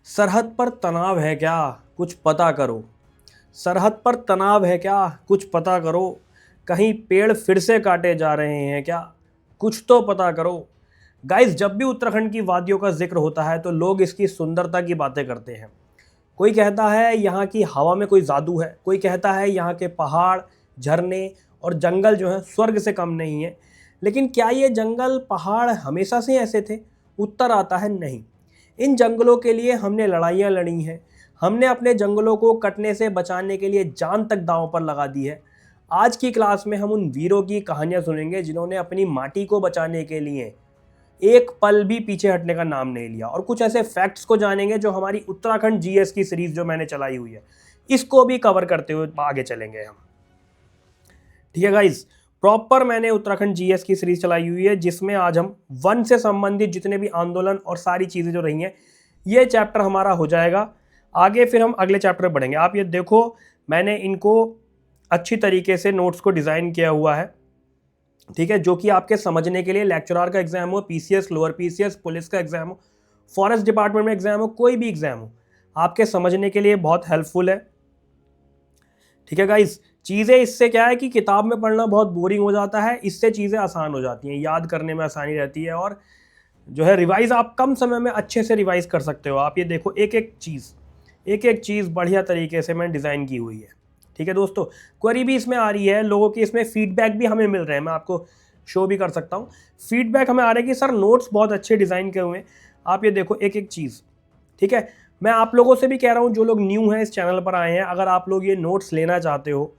सरहद पर तनाव है क्या, कुछ पता करो। सरहद पर तनाव है क्या, कुछ पता करो। कहीं पेड़ फिर से काटे जा रहे हैं क्या, कुछ तो पता करो। गाइस, जब भी उत्तराखंड की वादियों का जिक्र होता है तो लोग इसकी सुंदरता की बातें करते हैं। कोई कहता है यहाँ की हवा में कोई जादू है, कोई कहता है यहाँ के पहाड़, झरने और जंगल जो हैं स्वर्ग से कम नहीं है। लेकिन क्या ये जंगल पहाड़ हमेशा से ऐसे थे? उत्तर आता है नहीं। इन जंगलों के लिए हमने लड़ाइयाँ लड़ी हैं। हमने अपने जंगलों को कटने से बचाने के लिए जान तक दांव पर लगा दी है। आज की क्लास में हम उन वीरों की कहानियाँ सुनेंगे जिन्होंने अपनी माटी को बचाने के लिए एक पल भी पीछे हटने का नाम नहीं लिया, और कुछ ऐसे फैक्ट्स को जानेंगे जो हमारी उत्तराखंड जीएस की सीरीज जो मैंने चलाई हुई है इसको भी कवर करते हुए आगे चलेंगे हम। ठीक है गाइज, प्रॉपर मैंने उत्तराखंड जीएस की सीरीज चलाई हुई है जिसमें आज हम वन से संबंधित जितने भी आंदोलन और सारी चीज़ें जो रही हैं ये चैप्टर हमारा हो जाएगा। आगे फिर हम अगले चैप्टर में बढ़ेंगे। आप ये देखो, मैंने इनको अच्छी तरीके से नोट्स को डिज़ाइन किया हुआ है, ठीक है, जो कि आपके समझने के लिए लेक्चरर का एग्जाम हो, पीसीएस, लोअर पीसीएस, पुलिस का एग्जाम हो, फॉरेस्ट डिपार्टमेंट में एग्जाम हो, कोई भी एग्जाम हो, आपके समझने के लिए बहुत हेल्पफुल है। ठीक है गाइस, चीज़ें इससे क्या है कि किताब में पढ़ना बहुत बोरिंग हो जाता है, इससे चीज़ें आसान हो जाती हैं, याद करने में आसानी रहती है, और जो है रिवाइज आप कम समय में अच्छे से रिवाइज कर सकते हो। आप ये देखो, एक एक चीज़ बढ़िया तरीके से मैंने डिज़ाइन की हुई है। ठीक है दोस्तों, क्वेरी भी इसमें आ रही है, लोगों की इसमें फीडबैक भी हमें मिल रहे हैं, मैं आपको शो भी कर सकता हूँ। फीडबैक हमें आ रहा है कि सर नोट्स बहुत अच्छे डिज़ाइन किए हुए हैं। आप ये देखो एक एक चीज़, ठीक है। मैं आप लोगों से भी कह रहा हूँ, जो लोग न्यू हैं इस चैनल पर आए हैं, अगर आप लोग ये नोट्स लेना चाहते हो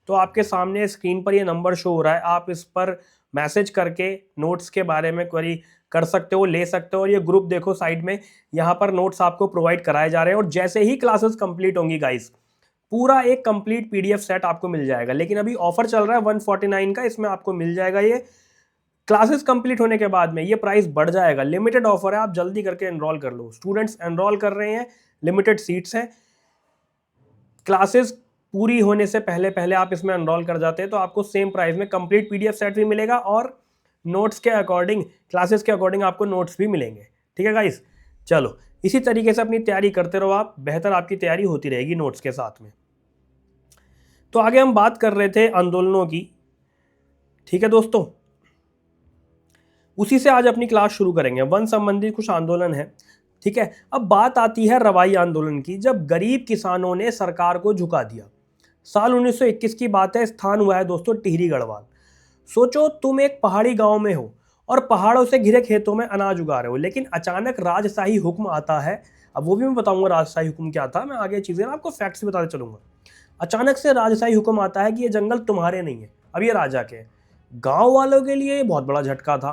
तो आपके सामने स्क्रीन पर ये नंबर शो हो रहा है, आप इस पर मैसेज करके नोट्स के बारे में क्वेरी कर सकते हो, ले सकते हो। और ये ग्रुप देखो साइड में, यहाँ पर नोट्स आपको प्रोवाइड कराए जा रहे हैं, और जैसे ही क्लासेस कंप्लीट होंगी गाइस, पूरा एक कंप्लीट पीडीएफ सेट आपको मिल जाएगा। लेकिन अभी ऑफर चल रहा है 149 का, इसमें आपको मिल जाएगा ये। क्लासेस कंप्लीट होने के बाद में ये प्राइस बढ़ जाएगा, लिमिटेड ऑफर है, आप जल्दी करके एनरोल कर लो। स्टूडेंट्स एनरोल कर रहे हैं, लिमिटेड सीट्स हैं। क्लासेस पूरी होने से पहले पहले आप इसमें एनरोल कर जाते हैं तो आपको सेम प्राइस में कंप्लीट पीडीएफ सेट भी मिलेगा, और नोट्स के अकॉर्डिंग, क्लासेस के अकॉर्डिंग आपको नोट्स भी मिलेंगे। ठीक है गाइस, चलो इसी तरीके से अपनी तैयारी करते रहो आप, बेहतर आपकी तैयारी होती रहेगी नोट्स के साथ में। तो आगे हम बात कर रहे थे आंदोलनों की, ठीक है दोस्तों, उसी से आज अपनी क्लास शुरू करेंगे। वन संबंधित कुछ आंदोलन है, ठीक है। अब बात आती है रवाई आंदोलन की, जब गरीब किसानों ने सरकार को झुका दिया। साल 1921 की बात है, स्थान हुआ है दोस्तों टिहरी गढ़वाल। सोचो तुम एक पहाड़ी गांव में हो और पहाड़ों से घिरे खेतों में अनाज उगा रहे हो, लेकिन अचानक राजशाही हुक्म आता है। अब वो भी मैं बताऊंगा राजशाही हुक्म क्या था, मैं आगे चीजें आपको फैक्ट्स बताते चलूंगा। अचानक से राजशाही हुक्म आता है कि ये जंगल तुम्हारे नहीं है, अब ये राजा के हैं। गांव वालों के लिए बहुत बड़ा झटका था,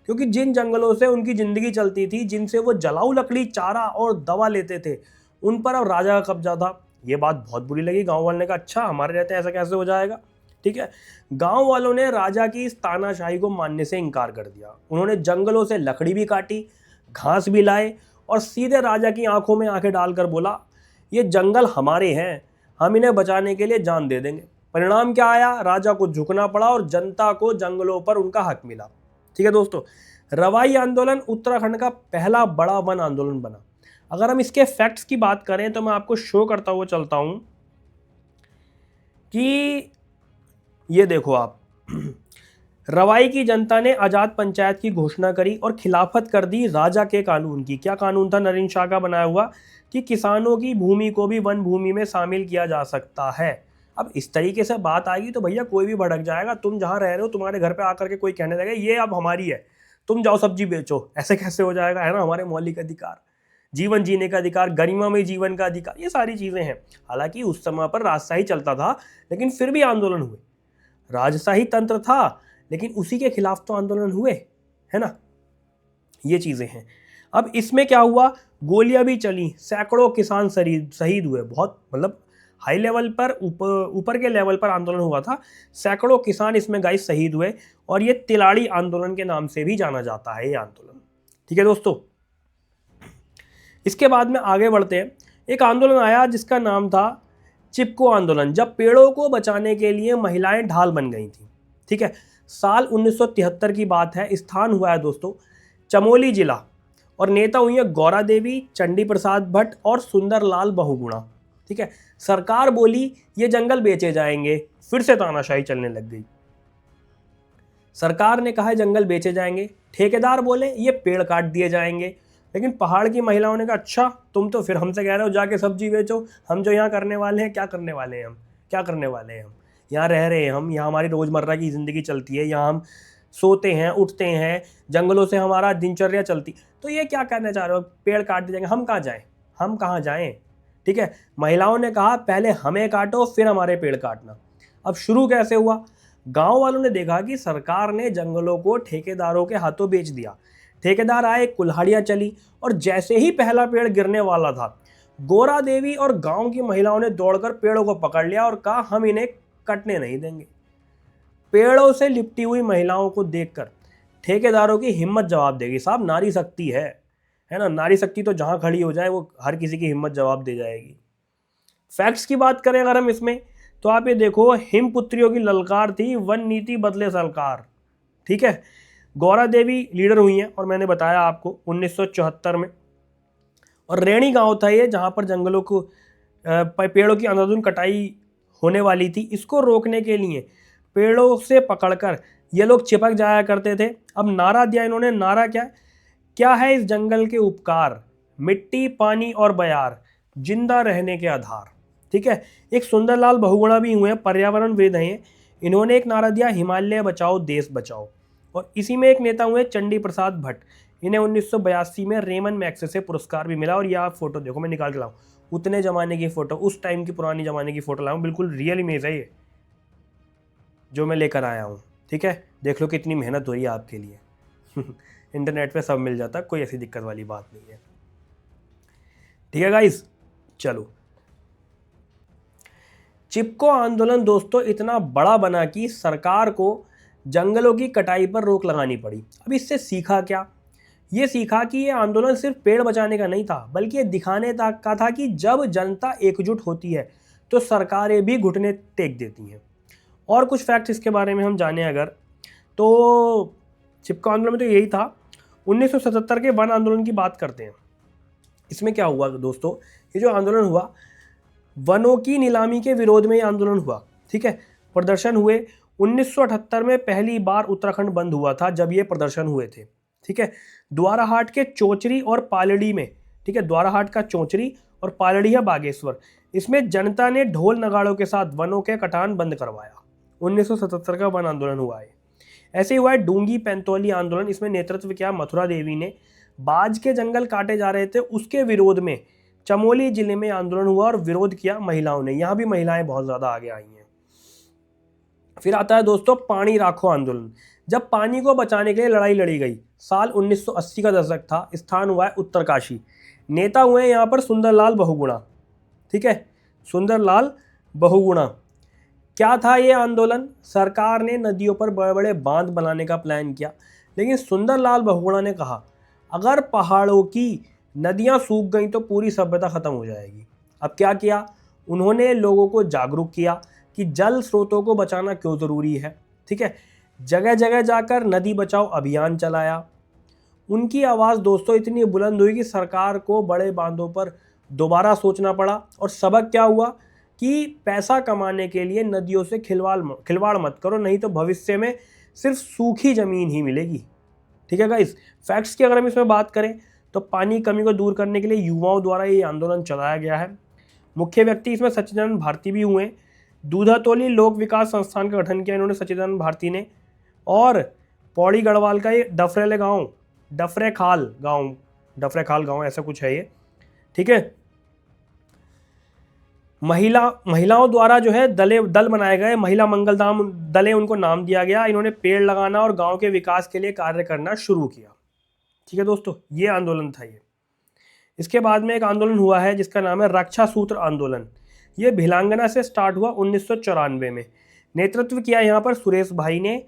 क्योंकि जिन जंगलों से उनकी जिंदगी चलती थी, जिनसे वो जलाऊ लकड़ी, चारा और दवा लेते थे, उन पर अब राजा का कब्जा था। ये बात बहुत बुरी लगी। गांव वालों ने कहा अच्छा, हमारे रहते ऐसा कैसे हो जाएगा। ठीक है, गांव वालों ने राजा की इस तानाशाही को मानने से इनकार कर दिया। उन्होंने जंगलों से लकड़ी भी काटी, घास भी लाए, और सीधे राजा की आंखों में आंखें डालकर बोला ये जंगल हमारे हैं, हम इन्हें बचाने के लिए जान दे देंगे। परिणाम क्या आया? राजा को झुकना पड़ा और जनता को जंगलों पर उनका हक मिला। ठीक है दोस्तों, रवाई आंदोलन उत्तराखंड का पहला बड़ा वन आंदोलन बना। अगर हम इसके फैक्ट्स की बात करें तो मैं आपको शो करता हुआ चलता हूं कि ये देखो आप, रवाई की जनता ने आजाद पंचायत की घोषणा करी और खिलाफत कर दी राजा के कानून की। क्या कानून था? नरेंद्र शाह का बनाया हुआ, कि किसानों की भूमि को भी वन भूमि में शामिल किया जा सकता है। अब इस तरीके से बात आएगी तो भैया कोई भी भड़क जाएगा। तुम जहां रह रहे हो, तुम्हारे घर पे आकर के कोई कहने लगेगा ये अब हमारी है, तुम जाओ सब्जी बेचो, ऐसे कैसे हो जाएगा? है ना, हमारे मौलिक अधिकार, जीवन जीने का अधिकार, गरिमामय जीवन का अधिकार, ये सारी चीजें हैं। हालांकि उस समय पर राजशाही चलता था, लेकिन फिर भी आंदोलन हुए। राजशाही तंत्र था, लेकिन उसी के खिलाफ तो आंदोलन हुए, है ना, ये चीजें हैं। अब इसमें क्या हुआ, गोलियां भी चली, सैकड़ों किसान शहीद हुए। बहुत मतलब हाई लेवल पर, ऊपर के लेवल पर आंदोलन हुआ था। सैकड़ों किसान इसमें गाइस शहीद हुए, और ये तिलाड़ी आंदोलन के नाम से भी जाना जाता है ये आंदोलन। ठीक है दोस्तों, इसके बाद में आगे बढ़ते हैं। एक आंदोलन आया जिसका नाम था चिपको आंदोलन, जब पेड़ों को बचाने के लिए महिलाएं ढाल बन गई थी। ठीक है, साल 1973 की बात है, स्थान हुआ है दोस्तों चमोली जिला, और नेता हुई है गौरा देवी, चंडी प्रसाद भट्ट और सुंदरलाल बहुगुणा। ठीक है, सरकार बोली ये जंगल बेचे जाएंगे, फिर से तानाशाही चलने लग गई। सरकार ने कहा जंगल बेचे जाएंगे, ठेकेदार बोले ये पेड़ काट दिए जाएंगे। लेकिन पहाड़ की महिलाओं ने कहा अच्छा तुम तो फिर हमसे कह रहे हो जाके सब्जी बेचो, हम जो यहाँ करने वाले हैं क्या करने वाले हैं, हम क्या करने वाले हैं, हम यहाँ रह रहे हैं, हम यहाँ हमारी रोज़मर्रा की ज़िंदगी चलती है, यहाँ हम सोते हैं उठते हैं, जंगलों से हमारा दिनचर्या चलती, तो ये क्या करना चाह रहे हो, पेड़ काट दिए जाएंगे, हम कहाँ जाएँ, हम कहाँ जाएँ। ठीक है, महिलाओं ने कहा पहले हमें काटो फिर हमारे पेड़ काटना। अब शुरू कैसे हुआ, गांव वालों ने देखा कि सरकार ने जंगलों को ठेकेदारों के हाथों बेच दिया। ठेकेदार आए, कुल्हाड़ियां चली और जैसे ही पहला पेड़ गिरने वाला था, गोरा देवी और गांव की महिलाओं ने दौड़कर पेड़ों को पकड़ लिया और कहा हम इन्हें कटने नहीं देंगे। पेड़ों से लिपटी हुई महिलाओं को देखकर ठेकेदारों की हिम्मत जवाब देगी, साहब नारी शक्ति है ना, नारी शक्ति तो जहां खड़ी हो जाए वो हर किसी की हिम्मत जवाब दे जाएगी। फैक्ट्स की बात करें अगर हम इसमें, तो आप ये देखो, हिमपुत्रियों की ललकार थी, वन नीति बदले सरकार। ठीक है, गौरा देवी लीडर हुई हैं और मैंने बताया आपको 1974 में। और रेणी गांव था ये जहां पर जंगलों को पेड़ों की अंधाधुंध कटाई होने वाली थी। इसको रोकने के लिए पेड़ों से पकड़कर ये लोग चिपक जाया करते थे। अब नारा दिया इन्होंने, नारा क्या है इस जंगल के उपकार, मिट्टी पानी और बयार, जिंदा रहने के आधार। ठीक है, एक सुंदरलाल बहुगुणा भी हुए हैं, पर्यावरणविद हैं, इन्होंने एक नारा दिया हिमालय बचाओ देश बचाओ। और इसी में एक नेता हुए चंडी प्रसाद भट्ट, इन्हें 1982 में रेमन मैग्सेसे से पुरस्कार भी मिला। और ये आप फोटो देखो, मैं निकाल के लाऊं उतने ज़माने की फ़ोटो, उस टाइम की पुरानी ज़माने की फ़ोटो लाऊं, बिल्कुल रियल इमेज है ये जो मैं लेकर आया हूँ। ठीक है, देख लो कितनी मेहनत हो रही है आपके लिए इंटरनेट पे सब मिल जाता, कोई ऐसी दिक्कत वाली बात नहीं है। ठीक है गाइस, चलो। चिपको आंदोलन दोस्तों इतना बड़ा बना कि सरकार को जंगलों की कटाई पर रोक लगानी पड़ी। अब इससे सीखा क्या, ये सीखा कि ये आंदोलन सिर्फ पेड़ बचाने का नहीं था, बल्कि ये दिखाने तक का था कि जब जनता एकजुट होती है तो सरकारें भी घुटने टेक देती हैं। और कुछ फैक्ट्स इसके बारे में हम जाने अगर, तो चिपको आंदोलन में तो यही था। 1977 के वन आंदोलन की बात करते हैं। इसमें क्या हुआ दोस्तों, ये जो आंदोलन हुआ वनों की नीलामी के विरोध में ये आंदोलन हुआ। ठीक है, प्रदर्शन हुए 1978 में पहली बार उत्तराखंड बंद हुआ था जब ये प्रदर्शन हुए थे। ठीक है, द्वाराहाट के चोचरी और पालड़ी में, ठीक है, द्वाराहाट का चोचरी और पालड़ी है बागेश्वर, इसमें जनता ने ढोल नगाड़ों के साथ वनों के कटान बंद करवाया। 1977 का वन आंदोलन हुआ है। ऐसे ही हुआ है डूंगी पैंतौली आंदोलन, इसमें नेतृत्व किया मथुरा देवी ने। बाज के जंगल काटे जा रहे थे, उसके विरोध में चमोली जिले में आंदोलन हुआ और विरोध किया महिलाओं ने। यहाँ भी महिलाएं बहुत ज़्यादा आगे आई हैं। फिर आता है दोस्तों पानी राखो आंदोलन, जब पानी को बचाने के लिए लड़ाई लड़ी गई। साल 1980 का दशक था, स्थान हुआ है उत्तरकाशी। नेता हुए हैं यहाँ पर सुंदरलाल बहुगुणा। ठीक है, सुंदरलाल बहुगुणा। क्या था ये आंदोलन, सरकार ने नदियों पर बड़े बड़े बांध बनाने का प्लान किया, लेकिन सुंदरलाल बहुगुणा ने कहा अगर पहाड़ों की नदियां सूख गई तो पूरी सभ्यता खत्म हो जाएगी। अब क्या किया, उन्होंने लोगों को जागरूक किया कि जल स्रोतों को बचाना क्यों ज़रूरी है। ठीक है, जगह जगह जाकर नदी बचाओ अभियान चलाया। उनकी आवाज़ दोस्तों इतनी बुलंद हुई कि सरकार को बड़े बांधों पर दोबारा सोचना पड़ा। और सबक क्या हुआ कि पैसा कमाने के लिए नदियों से खिलवाड़ मत करो, नहीं तो भविष्य में सिर्फ सूखी ज़मीन ही मिलेगी। ठीक है गाइस, फैक्ट्स की अगर हम इसमें बात करें तो पानी कमी को दूर करने के लिए युवाओं द्वारा ये आंदोलन चलाया गया है। मुख्य व्यक्ति इसमें सच्चिदानंद भारती भी हुए। दूधातोली लोक विकास संस्थान का गठन किया इन्होंने सच्चिदानंद भारती ने। और पौड़ी गढ़वाल का ये डफरेखाल गांव ऐसा कुछ है ये। ठीक है, महिलाओं द्वारा जो है दल बनाए गए, महिला मंगलधाम दलें उनको नाम दिया गया। इन्होंने पेड़ लगाना और गांव के विकास के लिए कार्य करना शुरू किया। ठीक है दोस्तों, ये आंदोलन था ये। इसके बाद में एक आंदोलन हुआ है जिसका नाम है रक्षा सूत्र आंदोलन। ये भिलांगना से स्टार्ट हुआ 1994 में। नेतृत्व किया यहाँ पर सुरेश भाई ने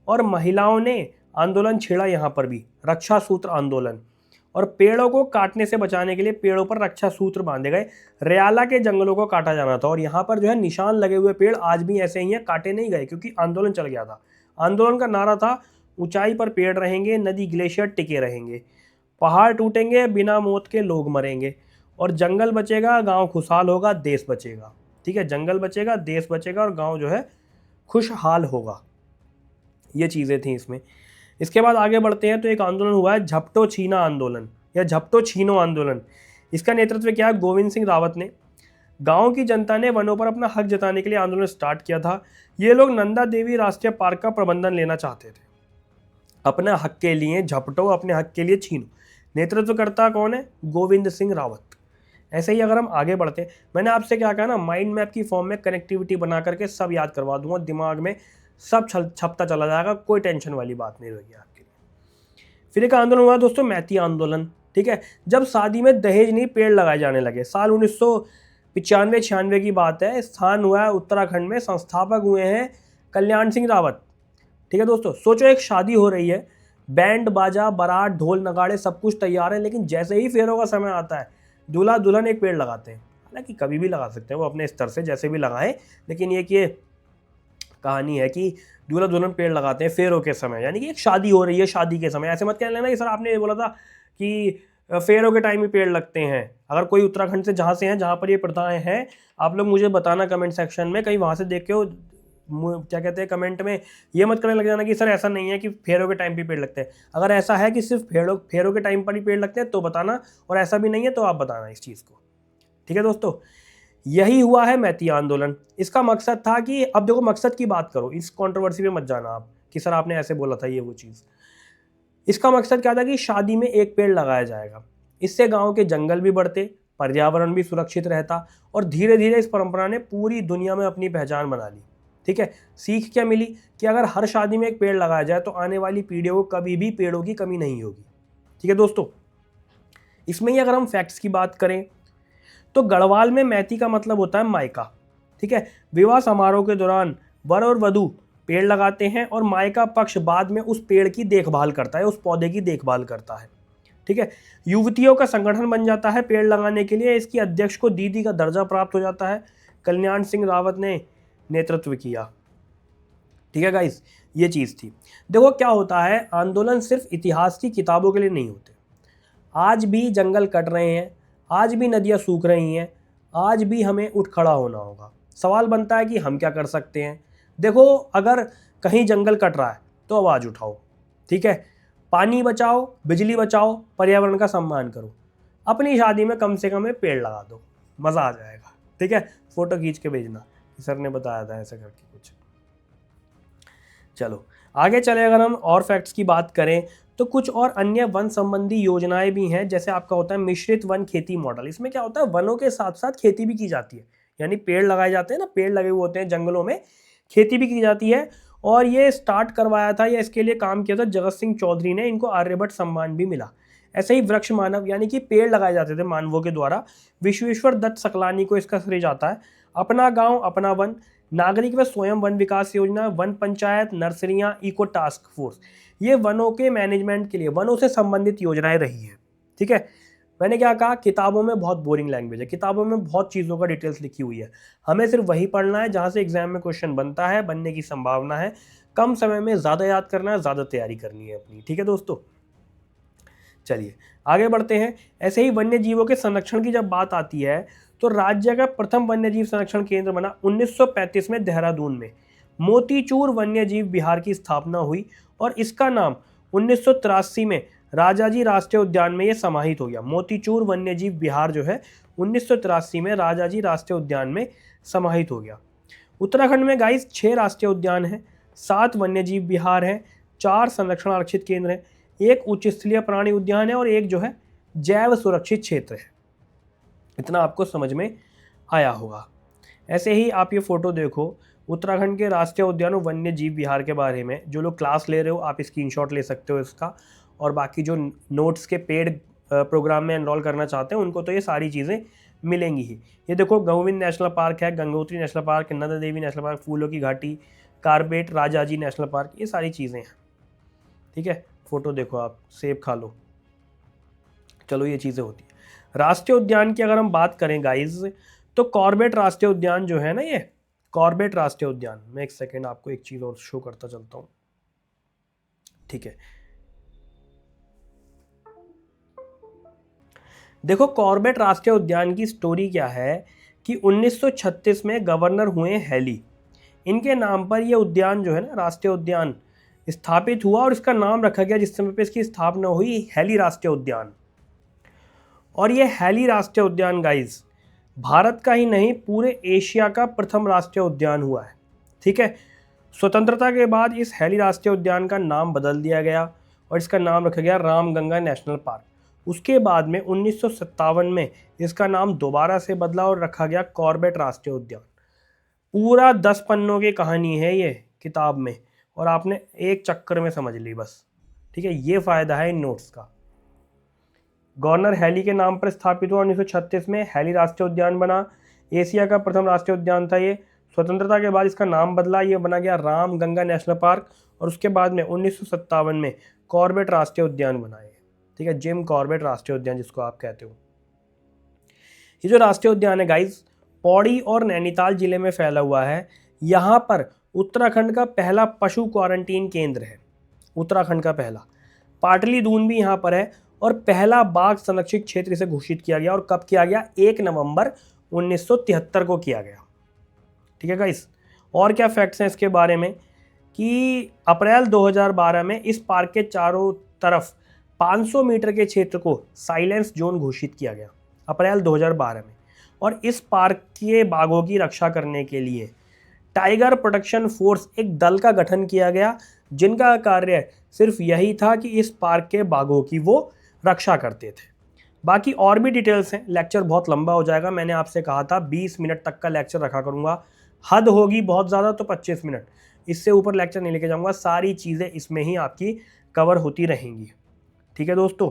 और महिलाओं ने आंदोलन छेड़ा यहाँ पर भी, रक्षा सूत्र आंदोलन। और पेड़ों को काटने से बचाने के लिए पेड़ों पर रक्षा सूत्र बांधे गए। रेयाला के जंगलों को काटा जाना था और यहाँ पर जो है निशान लगे हुए पेड़ आज भी ऐसे ही हैं, काटे नहीं गए क्योंकि आंदोलन चल गया था। आंदोलन का नारा था ऊंचाई पर पेड़ रहेंगे, नदी ग्लेशियर टिके रहेंगे। पहाड़ टूटेंगे, बिना मौत के लोग मरेंगे, और जंगल बचेगा, गांव खुशहाल होगा, देश बचेगा। ठीक है, जंगल बचेगा, देश बचेगा, और गांव जो है खुशहाल होगा। ये चीज़ें थी इसमें। इसके बाद आगे बढ़ते हैं तो एक आंदोलन हुआ है झपटो छीना आंदोलन या झपटो छीनो आंदोलन। इसका नेतृत्व किया गोविंद सिंह रावत ने। गांव की जनता ने वनों पर अपना हक जताने के लिए आंदोलन स्टार्ट किया था। ये लोग नंदा देवी राष्ट्रीय पार्क का प्रबंधन लेना चाहते थे। अपने हक के लिए झपटो, अपने हक के लिए छीनो। नेतृत्वकर्ता कौन है? गोविंद सिंह रावत। ऐसे ही अगर हम आगे बढ़ते, मैंने आपसे क्या कहा ना, माइंड मैप की फॉर्म में कनेक्टिविटी बना करके सब याद करवा दूंगा, दिमाग में सब छपता चला जाएगा, कोई टेंशन वाली बात नहीं रहेगी आपके लिए। फिर एक आंदोलन हुआ दोस्तों, मैती आंदोलन। ठीक है, जब शादी में दहेज नहीं पेड़ लगाए जाने लगे। साल 1995-96 की बात है। स्थान हुआ है उत्तराखंड में। संस्थापक हुए हैं कल्याण सिंह रावत। ठीक है दोस्तों, सोचो एक शादी हो रही है, बैंड बाजा बारात ढोल नगाड़े सब कुछ तैयार है, लेकिन जैसे ही फेरों का समय आता है दूल्हा दुल्हन एक पेड़ लगाते हैं। हालांकि कभी भी लगा सकते हैं वो अपने स्तर से, जैसे भी लगाएं, लेकिन ये कहानी है कि दूल्हा दुल्हन पेड़ लगाते हैं फेरों के समय, यानी कि एक शादी हो रही है, शादी के समय। ऐसे मत कह लेना कि सर आपने ये बोला था कि फेरों के टाइम में पेड़ लगते हैं। अगर कोई उत्तराखंड से जहाँ से हैं, जहाँ पर ये प्रथाएं हैं, आप लोग मुझे बताना कमेंट सेक्शन में, कहीं वहाँ से देख के हो क्या कहते हैं कमेंट में ये मत करने लग जाना कि सर ऐसा नहीं है कि फेरों के टाइम पे पेड़ लगते हैं। अगर ऐसा है कि सिर्फ फेरों के टाइम पर ही पेड़ लगते हैं तो बताना, और ऐसा भी नहीं है तो आप बताना इस चीज़ को। ठीक है दोस्तों, यही हुआ है मैती आंदोलन। इसका मकसद था कि, अब देखो मकसद की बात करो, इस कंट्रोवर्सी में मत जाना आप कि सर आपने ऐसे बोला था ये वो चीज़। इसका मकसद क्या था कि शादी में एक पेड़ लगाया जाएगा। इससे गांव के जंगल भी बढ़ते, पर्यावरण भी सुरक्षित रहता, और धीरे धीरे इस परंपरा ने पूरी दुनिया में अपनी पहचान बना ली। ठीक है, सीख क्या मिली कि अगर हर शादी में एक पेड़ लगाया जाए तो आने वाली पीढ़ियों को कभी भी पेड़ों की कमी नहीं होगी। ठीक है दोस्तों, इसमें ही अगर हम फैक्ट्स की बात करें तो गढ़वाल में मैती का मतलब होता है मायका। ठीक है, विवाह समारोह के दौरान वर और वधू पेड़ लगाते हैं और मायका पक्ष बाद में उस पेड़ की देखभाल करता है, उस पौधे की देखभाल करता है। ठीक है, युवतियों का संगठन बन जाता है पेड़ लगाने के लिए। इसकी अध्यक्ष को दीदी का दर्जा प्राप्त हो जाता है। कल्याण सिंह रावत ने नेतृत्व किया। ठीक है गाइस, ये चीज़ थी। देखो क्या होता है, आंदोलन सिर्फ इतिहास की किताबों के लिए नहीं होते। आज भी जंगल कट रहे हैं, आज भी नदियाँ सूख रही हैं, आज भी हमें उठ खड़ा होना होगा। सवाल बनता है कि हम क्या कर सकते हैं। देखो, अगर कहीं जंगल कट रहा है तो आवाज़ उठाओ। ठीक है, पानी बचाओ, बिजली बचाओ, पर्यावरण का सम्मान करो। अपनी शादी में कम से कम एक पेड़ लगा दो, मज़ा आ जाएगा। ठीक है, फोटो खींच के भेजना, सर ने बताया था ऐसा करके कुछ। चलो आगे चले, अगर हम और फैक्ट्स की बात करें तो कुछ और अन्य वन संबंधी योजनाएं भी हैं। जैसे आपका होता है मिश्रित वन खेती मॉडल। इसमें क्या होता है, वनों के साथ साथ खेती भी की जाती है, यानी पेड़ लगाए जाते हैं ना, पेड़ लगे हुए होते हैं जंगलों में, खेती भी की जाती है। और ये स्टार्ट करवाया था या इसके लिए काम किया था जगत सिंह चौधरी ने। इनको आर्यभट्ट सम्मान भी मिला। ऐसे ही वृक्ष मानव, यानी कि पेड़ लगाए जाते थे मानवों के द्वारा। विश्वेश्वर दत्त सकलानी को इसका श्रेय जाता है। अपना गांव अपना वन, नागरिक व स्वयं वन विकास योजना, वन पंचायत, नर्सरियां, इको टास्क फोर्स, ये वनों के मैनेजमेंट के लिए, वनों से संबंधित योजनाएं रही है। ठीक है, मैंने क्या कहा, किताबों में बहुत बोरिंग लैंग्वेज है, किताबों में बहुत चीज़ों का डिटेल्स लिखी हुई है। हमें सिर्फ वही पढ़ना है जहाँ से एग्जाम में क्वेश्चन बनता है, बनने की संभावना है। कम समय में ज़्यादा याद करना है, ज़्यादा तैयारी करनी है अपनी। ठीक है दोस्तों, चलिए आगे बढ़ते हैं। ऐसे ही वन्य जीवों के संरक्षण की जब बात आती है तो राज्य का प्रथम वन्यजीव संरक्षण केंद्र बना 1935 में देहरादून में। मोतीचूर वन्यजीव विहार की स्थापना हुई और इसका नाम 1983 में राजाजी राष्ट्रीय उद्यान में ये समाहित हो गया। मोतीचूर वन्यजीव विहार जो है 1983 में राजाजी राष्ट्रीय उद्यान में समाहित हो गया। उत्तराखंड में गाइस 6 राष्ट्रीय उद्यान हैं, 7 वन्यजीव विहार हैं, 4 संरक्षण आरक्षित केंद्र हैं, 1 उच्च स्थलीय प्राणी उद्यान है और 1 जो है जैव सुरक्षित क्षेत्र है। इतना आपको समझ में आया होगा। ऐसे ही आप ये फोटो देखो, उत्तराखंड के राष्ट्रीय उद्यान और वन्य जीव विहार के बारे में जो लोग क्लास ले रहे हो आप स्क्रीनशॉट ले सकते हो इसका, और बाकी जो नोट्स के पेड प्रोग्राम में एनरोल करना चाहते हैं उनको तो ये सारी चीज़ें मिलेंगी ही। ये देखो, गोविंद नेशनल पार्क है, Gangotri national park, Nanda Devi national park, फूलों की घाटी, कार्बेट, राजाजी नेशनल पार्क, ये सारी चीज़ें हैं। ठीक है, फोटो देखो आप, सेब खा लो। चलो ये चीज़ें होती है। राष्ट्रीय उद्यान की अगर हम बात करें गाइज, तो कॉर्बेट राष्ट्रीय उद्यान जो है ना, ये कॉर्बेट राष्ट्रीय उद्यान, मैं एक सेकेंड आपको एक चीज़ और शो करता चलता हूँ। ठीक है, देखो कॉर्बेट राष्ट्रीय उद्यान की स्टोरी क्या है कि 1936 में गवर्नर हुए हैली। इनके नाम पर यह उद्यान जो है ना, राष्ट्रीय उद्यान स्थापित हुआ और इसका नाम रखा गया जिस समय पे इसकी स्थापना हुई, हैली राष्ट्रीय उद्यान। और ये हैली राष्ट्रीय उद्यान गाइस भारत का ही नहीं पूरे एशिया का प्रथम राष्ट्रीय उद्यान हुआ है। ठीक है, स्वतंत्रता के बाद इस हैली राष्ट्रीय उद्यान का नाम बदल दिया गया और इसका नाम रखा गया रामगंगा नेशनल पार्क। उसके बाद में 1957 में इसका नाम दोबारा से बदला और रखा गया कॉर्बेट राष्ट्रीय उद्यान। पूरा 10 पन्नों की कहानी है ये किताब में और आपने एक चक्कर में समझ ली बस। ठीक है, ये फायदा है इन नोट्स का। गवर्नर हैली के नाम पर स्थापित हुआ 1936 में, हैली राष्ट्रीय उद्यान बना, एशिया का प्रथम राष्ट्रीय उद्यान था ये। स्वतंत्रता के बाद इसका नाम बदला, ये बना गया रामगंगा नेशनल पार्क और उसके बाद में 1957 में कॉर्बेट राष्ट्रीय उद्यान बनाए। ठीक है, जिम कॉर्बेट राष्ट्रीय उद्यान जिसको आप कहते हो। ये जो राष्ट्रीय उद्यान है गाइस पौड़ी और नैनीताल जिले में फैला हुआ है। यहाँ पर उत्तराखंड का पहला पशु क्वारंटीन केंद्र है, उत्तराखंड का पहला। पाटली दून भी यहाँ पर है और पहला बाघ संरक्षित क्षेत्र इसे घोषित किया गया। और कब किया गया? 1 नवंबर 1973 को किया गया। ठीक है गाइस, और क्या फैक्ट्स हैं इसके बारे में कि अप्रैल 2012 में इस पार्क के चारों तरफ 500 मीटर के क्षेत्र को साइलेंस जोन घोषित किया गया अप्रैल 2012 में। और इस पार्क के बाघों की रक्षा करने के लिए टाइगर प्रोटेक्शन फोर्स एक दल का गठन किया गया, जिनका कार्य सिर्फ यही था कि इस पार्क के बाघों की वो रक्षा करते थे। बाकी और भी डिटेल्स हैं, लेक्चर बहुत लंबा हो जाएगा। मैंने आपसे कहा था 20 मिनट तक का लेक्चर रखा करूंगा, हद होगी बहुत ज़्यादा तो 25 मिनट, इससे ऊपर लेक्चर नहीं लेके जाऊंगा। सारी चीज़ें इसमें ही आपकी कवर होती रहेंगी। ठीक है दोस्तों,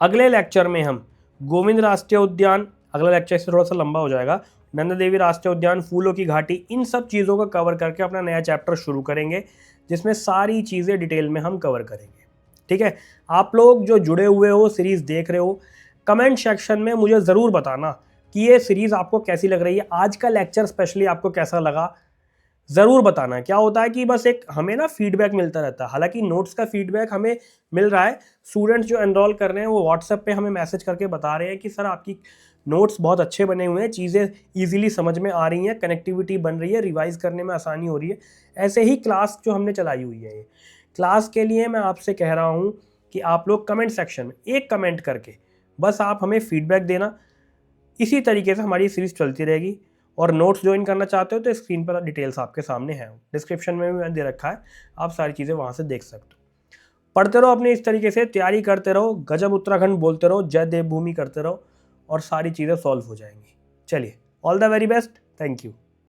अगले लेक्चर में हम गोविंद राष्ट्रीय उद्यान, अगला लेक्चर इससे थोड़ा सा लंबा हो जाएगा, नंदा देवी राष्ट्रीय उद्यान, फूलों की घाटी, इन सब चीज़ों को कवर करके अपना नया चैप्टर शुरू करेंगे जिसमें सारी चीज़ें डिटेल में हम कवर करेंगे। ठीक है, आप लोग जो जुड़े हुए हो, सीरीज़ देख रहे हो, कमेंट सेक्शन में मुझे ज़रूर बताना कि ये सीरीज़ आपको कैसी लग रही है, आज का लेक्चर स्पेशली आपको कैसा लगा, ज़रूर बताना। क्या होता है कि बस एक हमें ना फीडबैक मिलता रहता है, हालांकि नोट्स का फीडबैक हमें मिल रहा है, स्टूडेंट्स जो एनरोल कर रहे हैं वो व्हाट्सएप पे हमें मैसेज करके बता रहे हैं कि सर आपकी नोट्स बहुत अच्छे बने हुए हैं, चीज़ें ईजिली समझ में आ रही हैं, कनेक्टिविटी बन रही है, रिवाइज करने में आसानी हो रही है। ऐसे ही क्लास जो हमने चलाई हुई है, ये क्लास के लिए मैं आपसे कह रहा हूँ कि आप लोग कमेंट सेक्शन में एक कमेंट करके बस आप हमें फीडबैक देना। इसी तरीके से हमारी सीरीज़ चलती रहेगी। और नोट्स ज्वाइन करना चाहते हो तो स्क्रीन पर डिटेल्स आपके सामने हैं, डिस्क्रिप्शन में भी मैंने दे रखा है, आप सारी चीज़ें वहाँ से देख सकते हो। पढ़ते रहो अपने, इस तरीके से तैयारी करते रहो, गजब उत्तराखंड बोलते रहो, जय देवभूमि करते रहो और सारी चीज़ें सॉल्व हो जाएंगी। चलिए, all the very best, thank you.